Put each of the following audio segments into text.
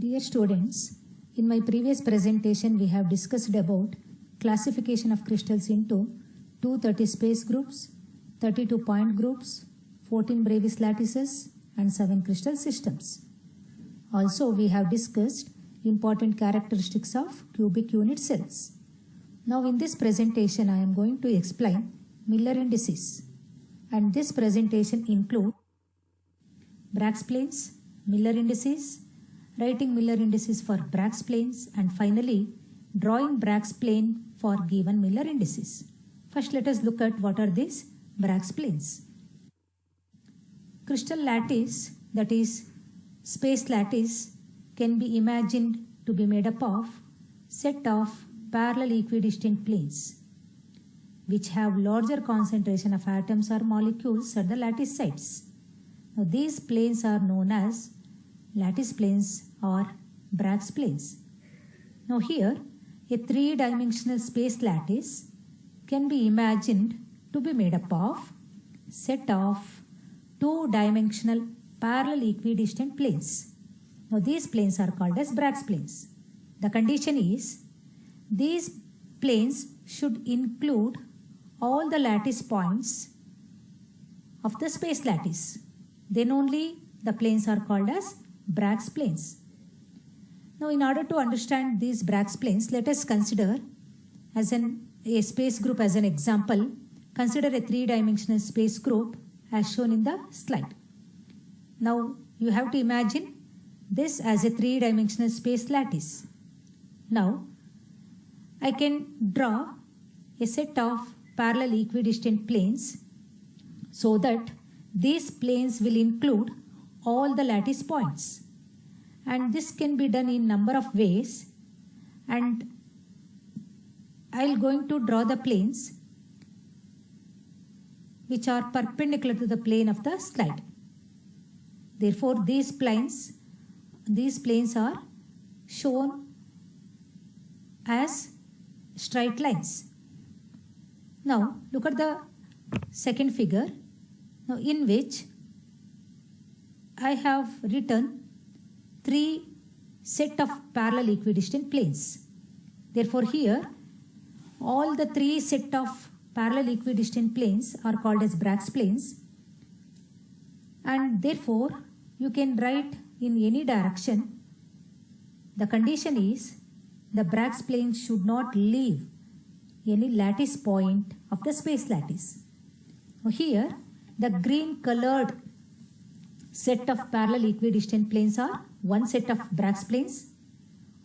Dear students, in my previous presentation we have discussed about classification of crystals into 230 space groups, 32 point groups, 14 Brevis lattices and 7 crystal systems. Also we have discussed important characteristics of cubic unit cells. Now in this presentation I am going to explain Miller indices, and this presentation includes Bragg's planes, Miller indices, writing Miller indices for Bragg's planes, and finally drawing Bragg's plane for given Miller indices. First let us look at what are these Bragg's planes. Crystal lattice, that is space lattice, can be imagined to be made up of set of parallel equidistant planes which have larger concentration of atoms or molecules at the lattice sites. Now these planes are known as lattice planes or Bragg's planes. Now here a three-dimensional space lattice can be imagined to be made up of set of two-dimensional parallel equidistant planes. Now these planes are called as Bragg's planes. The condition is these planes should include all the lattice points of the space lattice. Then only the planes are called as Bragg's planes. Now in order to understand these Bragg's planes, let us consider as a space group as an example. Consider a three-dimensional space group as shown in the slide. Now you have to imagine this as a three-dimensional space lattice. Now I can draw a set of parallel equidistant planes so that these planes will include all the lattice points, and this can be done in number of ways, and I'm going to draw the planes which are perpendicular to the plane of the slide. Therefore these planes are shown as straight lines. Now look at the second figure, now in which I have written three set of parallel equidistant planes. Therefore here all the three set of parallel equidistant planes are called as Bragg's planes, and therefore you can write in any direction. The condition is the Bragg's plane should not leave any lattice point of the space lattice. Now here the green colored set of parallel equidistant planes are one set of Bragg's planes,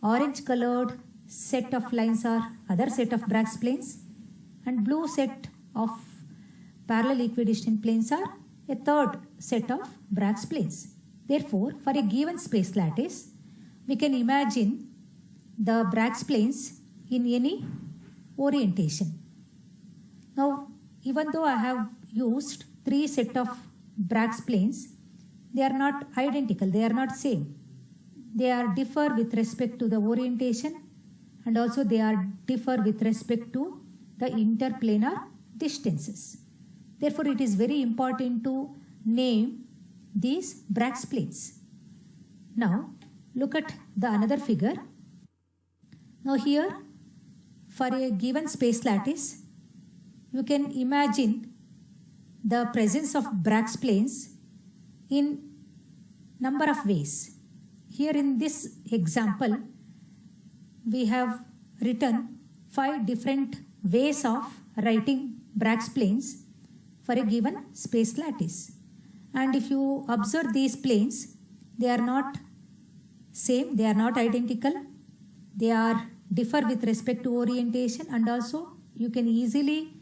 orange colored set of lines are other set of Bragg's planes, and blue set of parallel equidistant planes are a third set of Bragg's planes. Therefore for a given space lattice we can imagine the Bragg's planes in any orientation. Now even though I have used three set of Bragg's planes, they are not identical, they are not same. They are differ with respect to the orientation, and also they are differ with respect to the interplanar distances. Therefore it is very important to name these Bragg's planes. Now look at the another figure. Now here for a given space lattice you can imagine the presence of Bragg's planes in number of ways. Here in this example we have written 5 different ways of writing Bragg's planes for a given space lattice, and if you observe these planes, they are not same, they are not identical, they are differ with respect to orientation, and also you can easily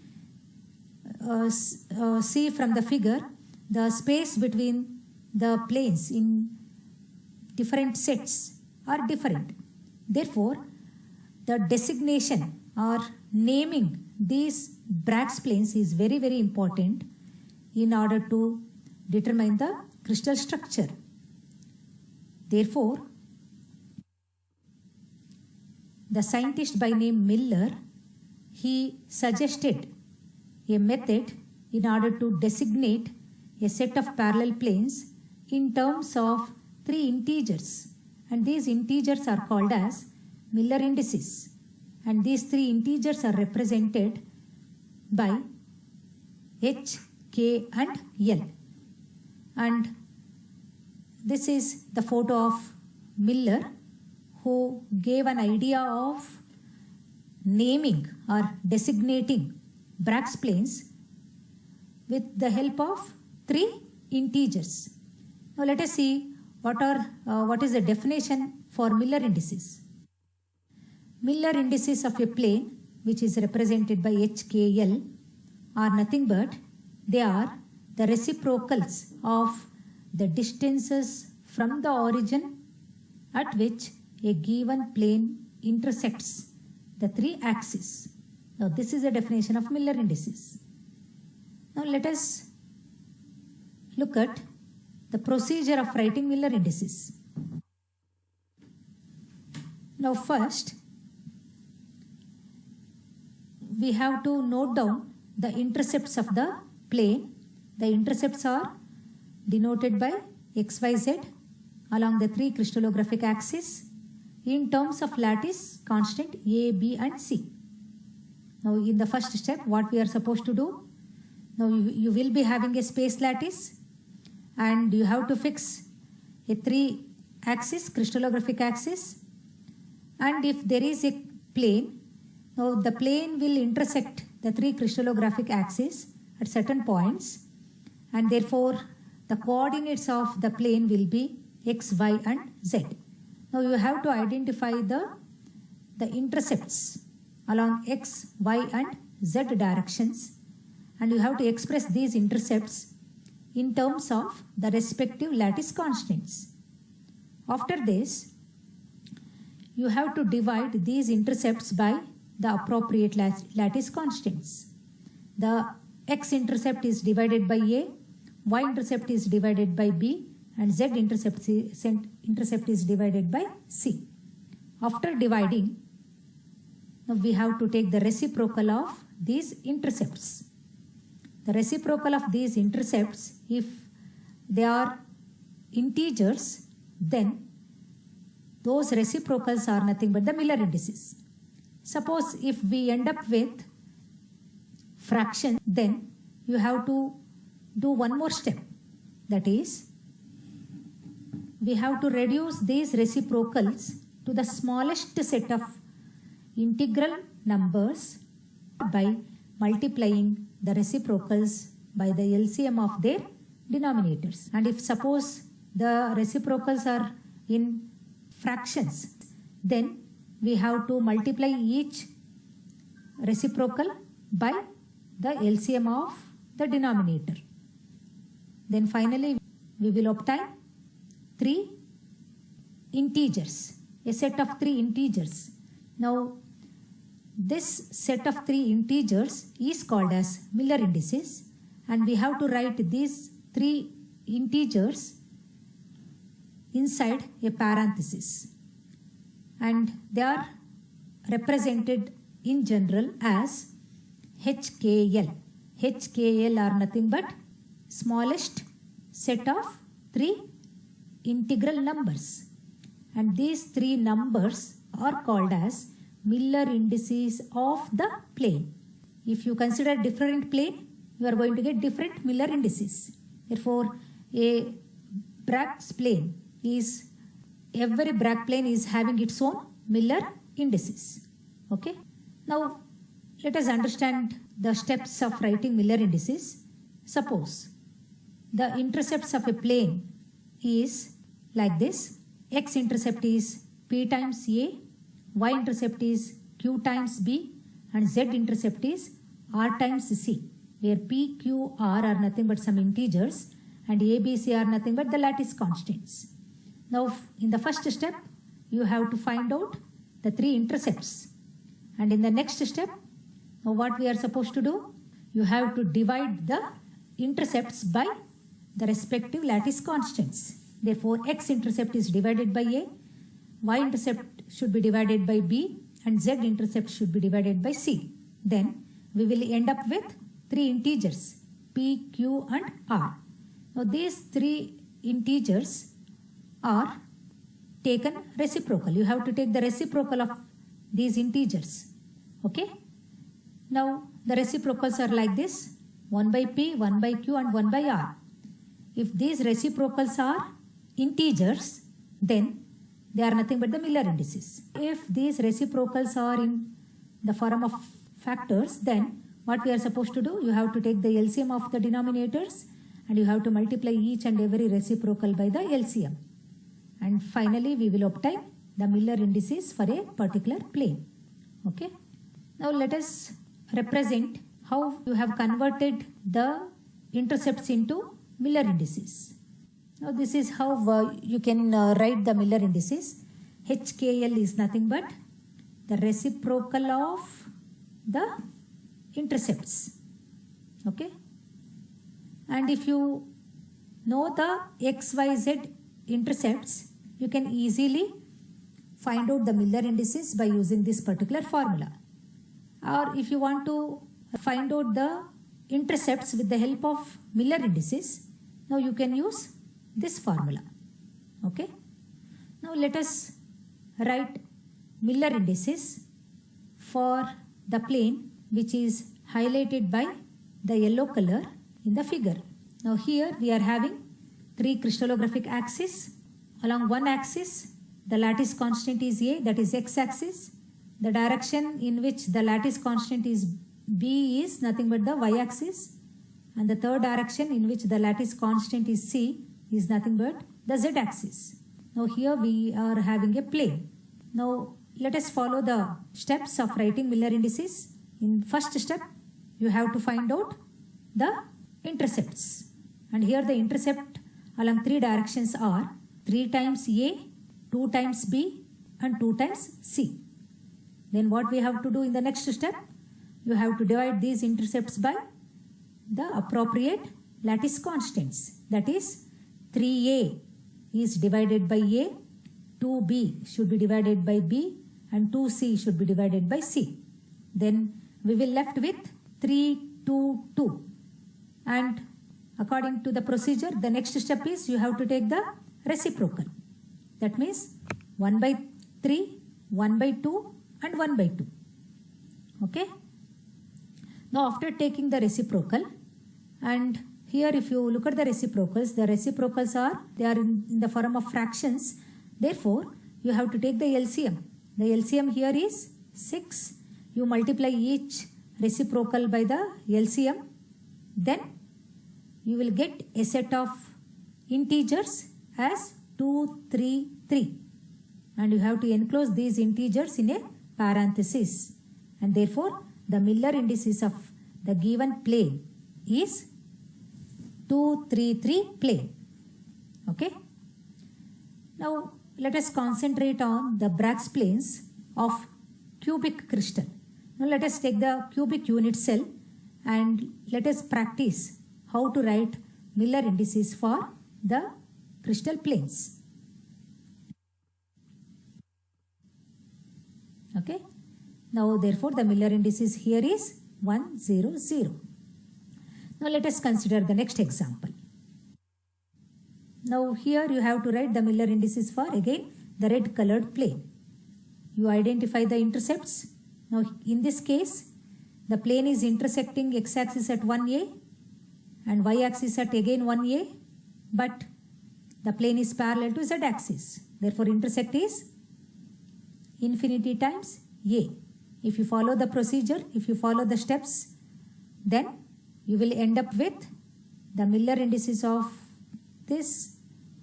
see from the figure the space between the planes in different sets are different. Therefore the designation or naming these Bragg's planes is very important in order to determine the crystal structure. Therefore the scientist by name Miller, he suggested a method in order to designate a set of parallel planes in terms of 3 integers and these integers are called as Miller indices, and these three integers are represented by H, K and L. And this is the photo of Miller, who gave an idea of naming or designating Bragg's planes with the help of three integers. Now let us see what is the definition for Miller indices. Miller indices of a plane, which is represented by HKL, are nothing but they are the reciprocals of the distances from the origin at which a given plane intersects the three axes. Now this is the definition of Miller indices. Now let us look at the procedure of writing Miller indices. Now first, we have to note down the intercepts of the plane. The intercepts are denoted by XYZ along the three crystallographic axes in terms of lattice constant A, B and C. Now in the first step, what we are supposed to do? Now you will be having a space lattice and you have to fix a three axis, crystallographic axis, and if there is a plane, now the plane will intersect the three crystallographic axes at certain points, and therefore the coordinates of the plane will be X, Y and Z. Now you have to identify the intercepts along X, Y and Z directions, and you have to express these intercepts in terms of the respective lattice constants. After this, you have to divide these intercepts by the appropriate lattice constants. The x-intercept is divided by A, y-intercept is divided by B, and z-intercept is divided by C. After dividing, now we have to take the reciprocal of these intercepts. The reciprocal of these intercepts, if they are integers, then those reciprocals are nothing but the Miller indices. Suppose if we end up with fraction, then you have to do one more step. That is, we have to reduce these reciprocals to the smallest set of integral numbers by multiplying the reciprocals by the LCM of their denominators. And if suppose the reciprocals are in fractions, then we have to multiply each reciprocal by the LCM of the denominator. Then finally we will obtain three integers, a set of three integers. Now this set of three integers is called as Miller indices, and we have to write these three integers inside a parenthesis, and they are represented in general as HKL. HKL are nothing but smallest set of three integral numbers, and these three numbers are called as Miller indices of the plane. If you consider different plane, you are going to get different Miller indices. Therefore, a Bragg's plane is, every Bragg plane is having its own Miller indices. Okay. Now let us understand the steps of writing Miller indices. Suppose the intercepts of a plane is like this. X-intercept is P times A, Y-intercept is Q times B, and Z-intercept is R times C, where P, Q, R are nothing but some integers, and A, B, C are nothing but the lattice constants. Now in the first step, you have to find out the three intercepts, and in the next step, now what we are supposed to do? You have to divide the intercepts by the respective lattice constants. Therefore, x-intercept is divided by A, y-intercept should be divided by B, and z-intercept should be divided by C. Then we will end up with three integers, P, Q and R. Now these three integers are taken reciprocal. You have to take the reciprocal of these integers. Okay. Now the reciprocals are like this: 1 by p, 1 by q and 1 by r. If these reciprocals are integers, then they are nothing but the Miller indices. If these reciprocals are in the form of factors, then what we are supposed to do? You have to take the LCM of the denominators and you have to multiply each and every reciprocal by the LCM. And finally, we will obtain the Miller indices for a particular plane. Okay. Now let us represent how you have converted the intercepts into Miller indices. Now this is how you can write the Miller indices. HKL is nothing but the reciprocal of the intercepts. Okay. And if you know the XYZ intercepts, you can easily find out the Miller indices by using this particular formula. Or if you want to find out the intercepts with the help of Miller indices, now you can use this formula. Okay. Now let us write Miller indices for the plane which is highlighted by the yellow color in the figure. Now here we are having three crystallographic axes. Along one axis, the lattice constant is A, that is x-axis. The direction in which the lattice constant is B is nothing but the y-axis. And the third direction in which the lattice constant is C is nothing but the z-axis. Now here we are having a plane. Now let us follow the steps of writing Miller indices. In first step, you have to find out the intercepts. And here the intercept along three directions are 3 times A, 2 times B and 2 times C. Then what we have to do in the next step? You have to divide these intercepts by the appropriate lattice constants. That is 3A is divided by A, 2B should be divided by B and 2C should be divided by C. Then we will left with 3, 2, 2. And according to the procedure, the next step is you have to take the reciprocal. That means 1 by 3, 1 by 2 and 1 by 2. Okay. Now after taking the reciprocal, and here if you look at the reciprocals are, they are in the form of fractions. Therefore, you have to take the LCM. The LCM here is 6. You multiply each reciprocal by the LCM. Then you will get a set of integers as 2, 3, 3. And you have to enclose these integers in a parenthesis. And therefore, the Miller indices of the given plane is 2, 3, 3 plane. Okay. Now let us concentrate on the Bragg's planes of cubic crystal. Now let us take the cubic unit cell and let us practice how to write Miller indices for the crystal planes. Okay. Now therefore the Miller indices here is 1, 0, 0. Now let us consider the next example. Now here you have to write the Miller indices for again the red colored plane. You identify the intercepts. Now in this case the plane is intersecting x-axis at 1A and y-axis at again 1A, but the plane is parallel to z-axis. Therefore intersect is infinity times A. If you follow the procedure, if you follow the steps, then you will end up with the Miller indices of this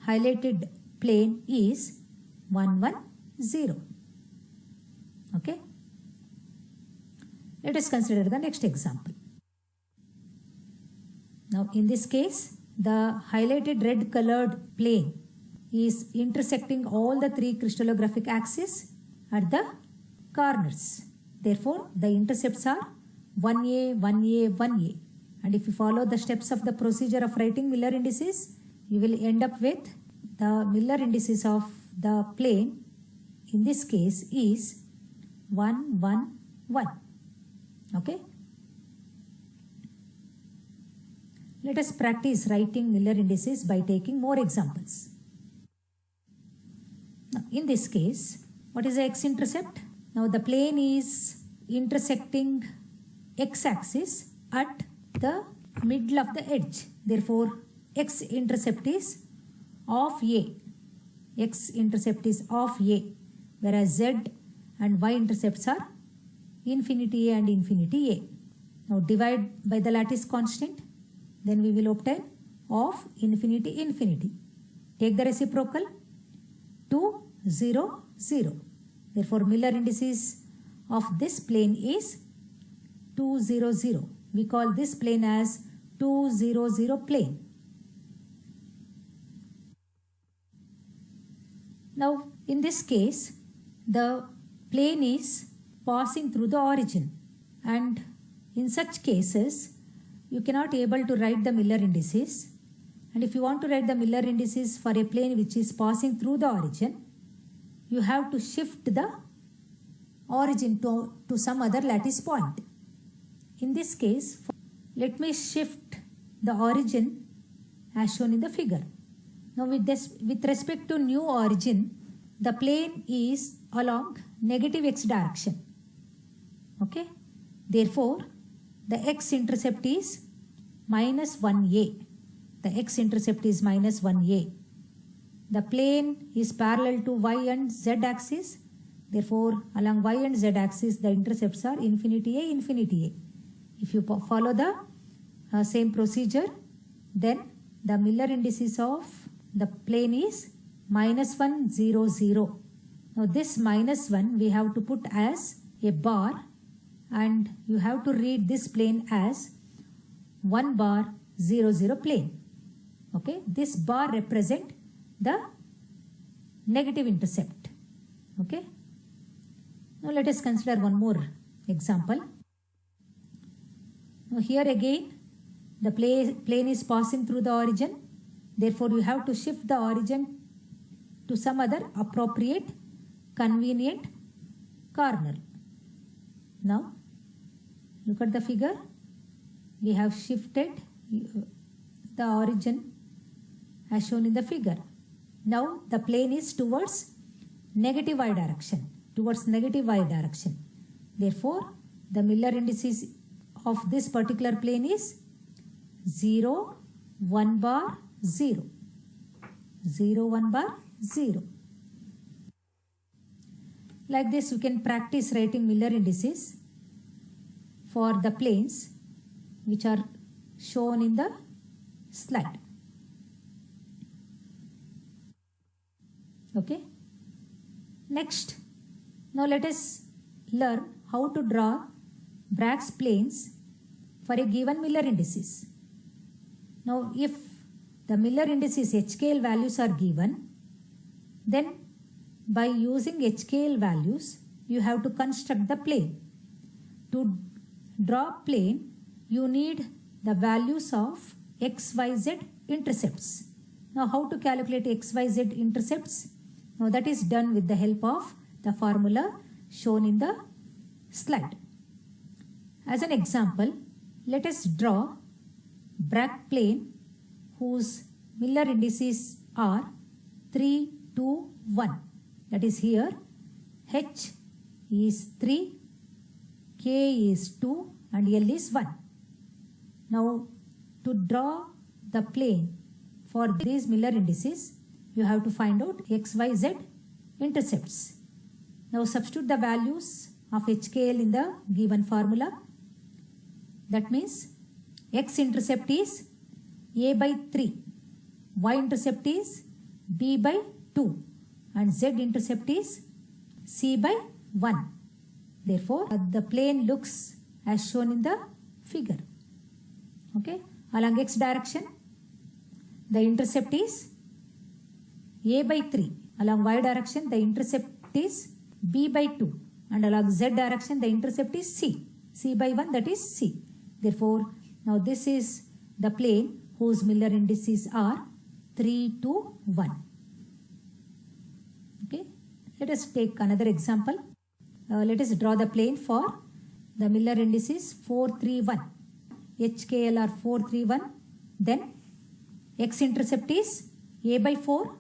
highlighted plane is 1, 1, 0. Okay. Let us consider the next example. Now in this case, the highlighted red colored plane is intersecting all the three crystallographic axes at the corners. Therefore, the intercepts are 1A, 1A, 1A. And if you follow the steps of the procedure of writing Miller indices, you will end up with the Miller indices of the plane in this case is 1, 1, 1. Okay. Let us practice writing Miller indices by taking more examples. Now, in this case, what is the x-intercept? Now the plane is intersecting x-axis at the middle of the edge. Therefore, x-intercept is of A. X-intercept is of A, whereas z and y-intercepts are infinity A and infinity A. Now divide by the lattice constant, then we will obtain of infinity infinity. Take the reciprocal, 2, 0, 0. Therefore, Miller indices of this plane is 2, 0, 0. We call this plane as 2, 0, 0 plane. Now, in this case, the plane is passing through the origin, and in such cases, you cannot able to write the Miller indices. And if you want to write the Miller indices for a plane which is passing through the origin, you have to shift the origin to some other lattice point. In this case, let me shift the origin as shown in the figure. Now with respect to new origin, the plane is along negative x direction. Okay. Therefore, the x-intercept is minus 1a. The x-intercept is minus 1a. The plane is parallel to y and z axis. Therefore, along y and z axis, the intercepts are infinity a, infinity a. If you follow the same procedure, then the Miller indices of the plane is minus 1, 0, 0. Now this minus 1 we have to put as a bar, and you have to read this plane as 1 bar 0, 0 plane. Okay, this bar represent the negative intercept. Okay. Now let us consider one more example. Now here again, the plane is passing through the origin. Therefore, you have to shift the origin to some other appropriate, convenient corner. Now, look at the figure. We have shifted the origin as shown in the figure. Now, the plane is towards negative y direction. Therefore, the Miller indices of this particular plane is 0, 1 bar, 0. 0, 1 bar, 0. Like this, you can practice writing Miller indices for the planes which are shown in the slide. Okay. Next, now let us learn how to draw Bragg's planes for a given Miller indices. Now, if the Miller indices HKL values are given, then by using HKL values, you have to construct the plane. To draw plane, you need the values of XYZ intercepts. Now, how to calculate XYZ intercepts? Now, that is done with the help of the formula shown in the slide. As an example, let us draw Bragg plane whose Miller indices are 3, 2, 1. That is here H is 3, K is 2 and L is 1. Now, to draw the plane for these Miller indices, you have to find out X, Y, Z intercepts. Now, substitute the values of HKL in the given formula. That means x-intercept is a by 3, y-intercept is b by 2 and z-intercept is c by 1. Therefore, the plane looks as shown in the figure. Okay, along x direction, the intercept is a by 3. Along y direction, the intercept is b by 2. And along z direction, the intercept is c. C by 1, that is c. Therefore, now this is the plane whose Miller indices are 3, 2, 1. Okay, let us take another example. Let us draw the plane for the Miller indices 4, 3, 1. HKL are 4, 3, 1. Then x-intercept is a by 4,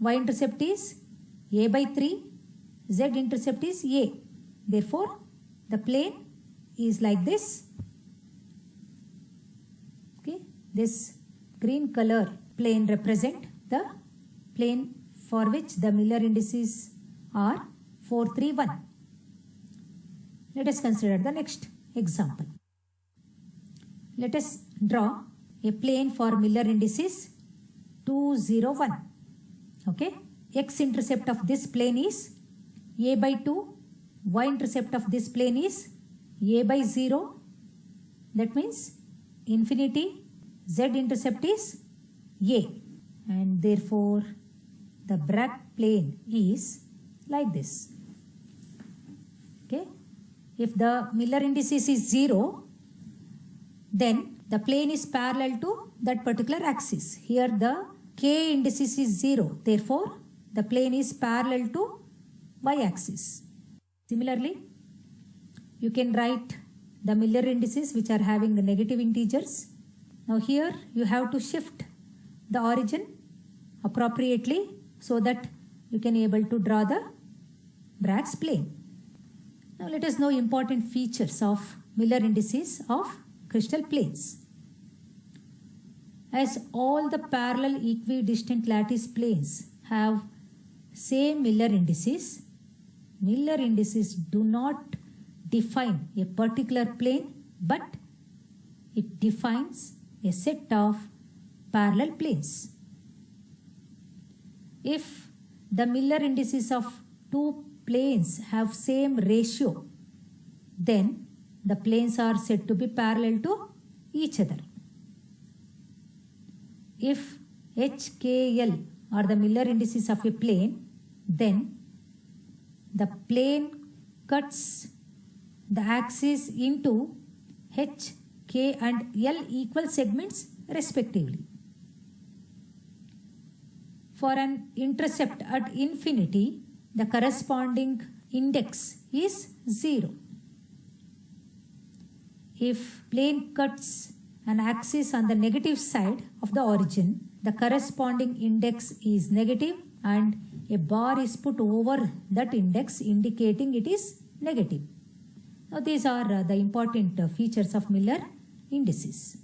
y-intercept is a by 3, z-intercept is a. Therefore, the plane is like this. Okay, this green color plane represent the plane for which the Miller indices are 4, 3, 1. Let us consider the next example. Let us draw a plane for Miller indices 2, 0, 1. Okay, x-intercept of this plane is a by 2, y-intercept of this plane is a by 0. That means infinity, z-intercept is a, and therefore the Bragg plane is like this. Okay, if the Miller indices is 0, then the plane is parallel to that particular axis. Here the k indices is 0, therefore the plane is parallel to y-axis. Similarly, you can write the Miller indices which are having negative integers. Now here you have to shift the origin appropriately so that you can able to draw the Bragg's plane. Now let us know important features of Miller indices of crystal planes. As all the parallel equidistant lattice planes have same Miller indices do not define a particular plane, but it defines a set of parallel planes. If the Miller indices of two planes have same ratio, then the planes are said to be parallel to each other. If HKL are the Miller indices of a plane, then the plane cuts the axis into H, K and L equal segments respectively. For an intercept at infinity, the corresponding index is 0. If plane cuts an axis on the negative side of the origin, the corresponding index is negative and a bar is put over that index indicating it is negative. Now these are the important features of Miller indices.